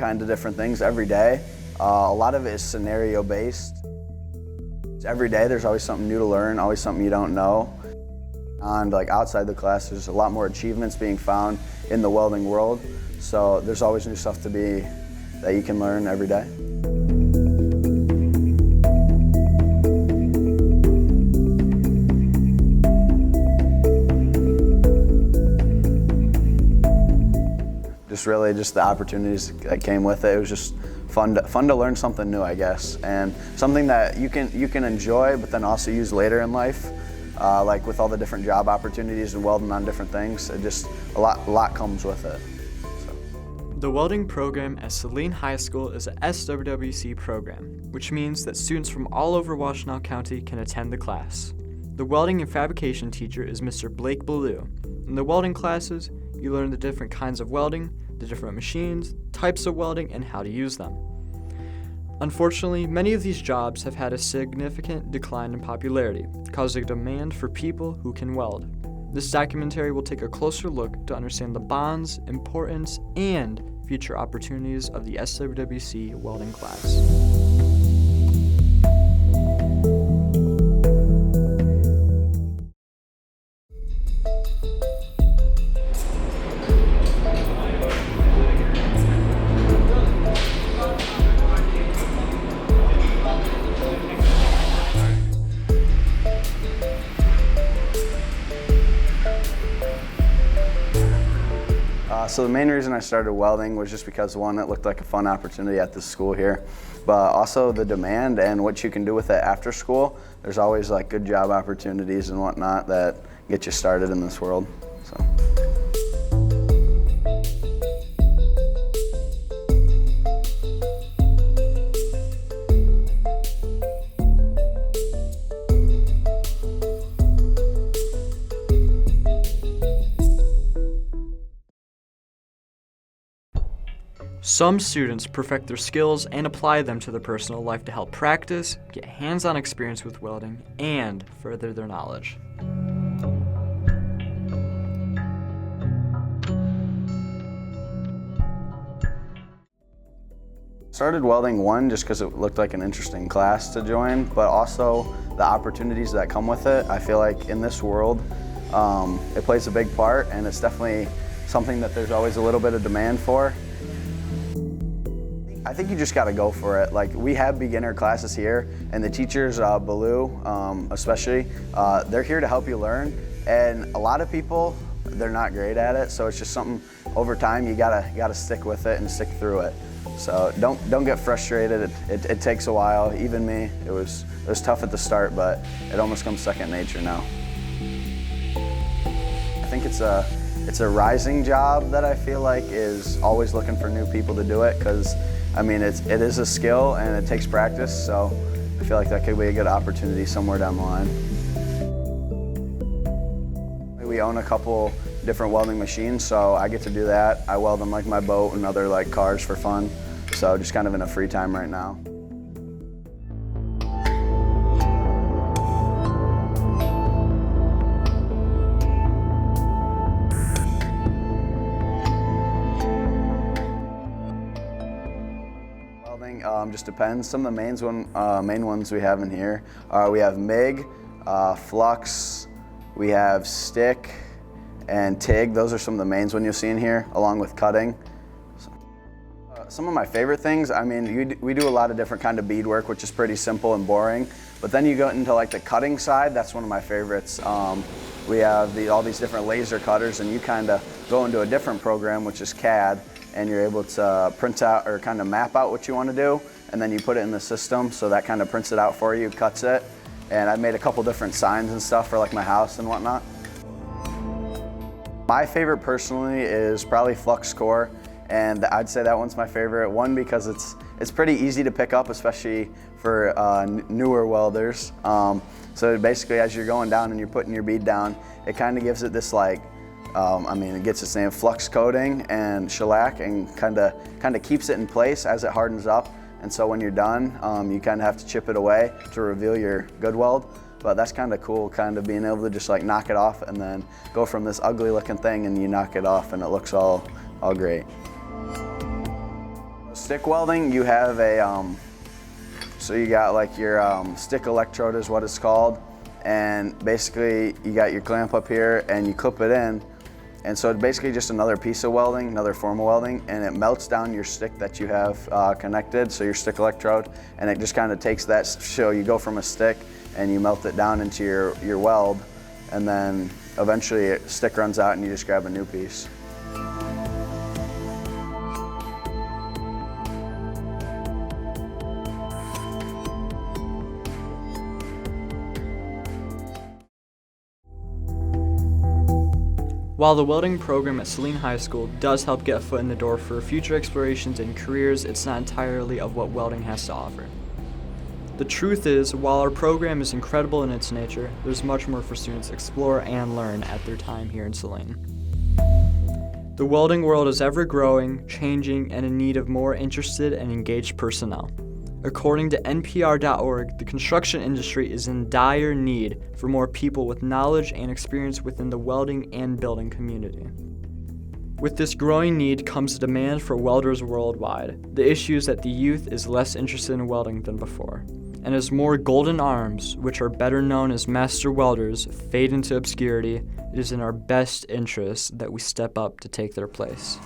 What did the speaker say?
kinds of different things every day. A lot of it is scenario based. Every day there's always something new to learn, always something you don't know. And like outside the class, there's a lot more achievements being found in the welding world. So there's always new stuff that you can learn every day. Just really just the opportunities that came with it. It was just fun to learn something new, I guess, and something that you can enjoy, but then also use later in life. Like with all the different job opportunities and welding on different things, it just a lot comes with it. So. The welding program at Saline High School is a SWWC program, which means that students from all over Washtenaw County can attend the class. The welding and fabrication teacher is Mr. Blake Ballou. In the welding classes, you learn the different kinds of welding, the different machines, types of welding, and how to use them. Unfortunately, many of these jobs have had a significant decline in popularity, causing a demand for people who can weld. This documentary will take a closer look to understand the bonds, importance, and future opportunities of the SWWC welding class. So the main reason I started welding was just because, one, it looked like a fun opportunity at this school here, but also the demand and what you can do with it after school. There's always like good job opportunities and whatnot that get you started in this world. So. Some students perfect their skills and apply them to their personal life to help practice, get hands-on experience with welding, and further their knowledge. Started welding, one, just because it looked like an interesting class to join, but also the opportunities that come with it. I feel like in this world, it plays a big part, and it's definitely something that there's always a little bit of demand for. I think you just got to go for it. Like, we have beginner classes here, and the teachers, Ballou especially, they're here to help you learn. And a lot of people, they're not great at it, so it's just something over time you gotta stick with it and stick through it. So don't get frustrated. It takes a while. Even me, it was tough at the start, but it almost comes second nature now. I think it's a rising job that I feel like is always looking for new people to do it, because I mean, it is a skill and it takes practice, so I feel like that could be a good opportunity somewhere down the line. We own a couple different welding machines, so I get to do that. I weld them like my boat and other like cars for fun, so just kind of in a free time right now. Just depends. Some of the main ones we have in here. We have MIG, flux, we have stick, and TIG. Those are some of the mains one you'll see in here, along with cutting. Some of my favorite things, I mean, we do a lot of different kind of beadwork, which is pretty simple and boring. But then you go into like the cutting side, that's one of my favorites. We have all these different laser cutters, and you kind of go into a different program, which is CAD, and you're able to print out or kind of map out what you want to do, and then you put it in the system, so that kind of prints it out for you, cuts it. And I've made a couple different signs and stuff for like my house and whatnot. My favorite personally is probably flux core, and I'd say that one's my favorite. One, because it's pretty easy to pick up, especially for newer welders. So basically, as you're going down and you're putting your bead down, it kind of gives it this like, I mean, it gets its name flux coating and shellac, and kind of keeps it in place as it hardens up. And so when you're done, you kind of have to chip it away to reveal your good weld. But that's kind of cool, kind of being able to just like knock it off and then go from this ugly looking thing and you knock it off and it looks all great. Stick welding, you have so you got like your stick electrode is what it's called, and basically you got your clamp up here and you clip it in, and so it's basically just another piece of welding, another form of welding, and it melts down your stick that you have connected, so your stick electrode, and it just kind of takes that, so you go from a stick and you melt it down into your weld, and then eventually a stick runs out and you just grab a new piece. While the welding program at Saline High School does help get a foot in the door for future explorations and careers, it's not entirely of what welding has to offer. The truth is, while our program is incredible in its nature, there's much more for students to explore and learn at their time here in Saline. The welding world is ever growing, changing, and in need of more interested and engaged personnel. According to NPR.org, the construction industry is in dire need for more people with knowledge and experience within the welding and building community. With this growing need comes a demand for welders worldwide. The issue is that the youth is less interested in welding than before. And as more golden arms, which are better known as master welders, fade into obscurity, it is in our best interest that we step up to take their place.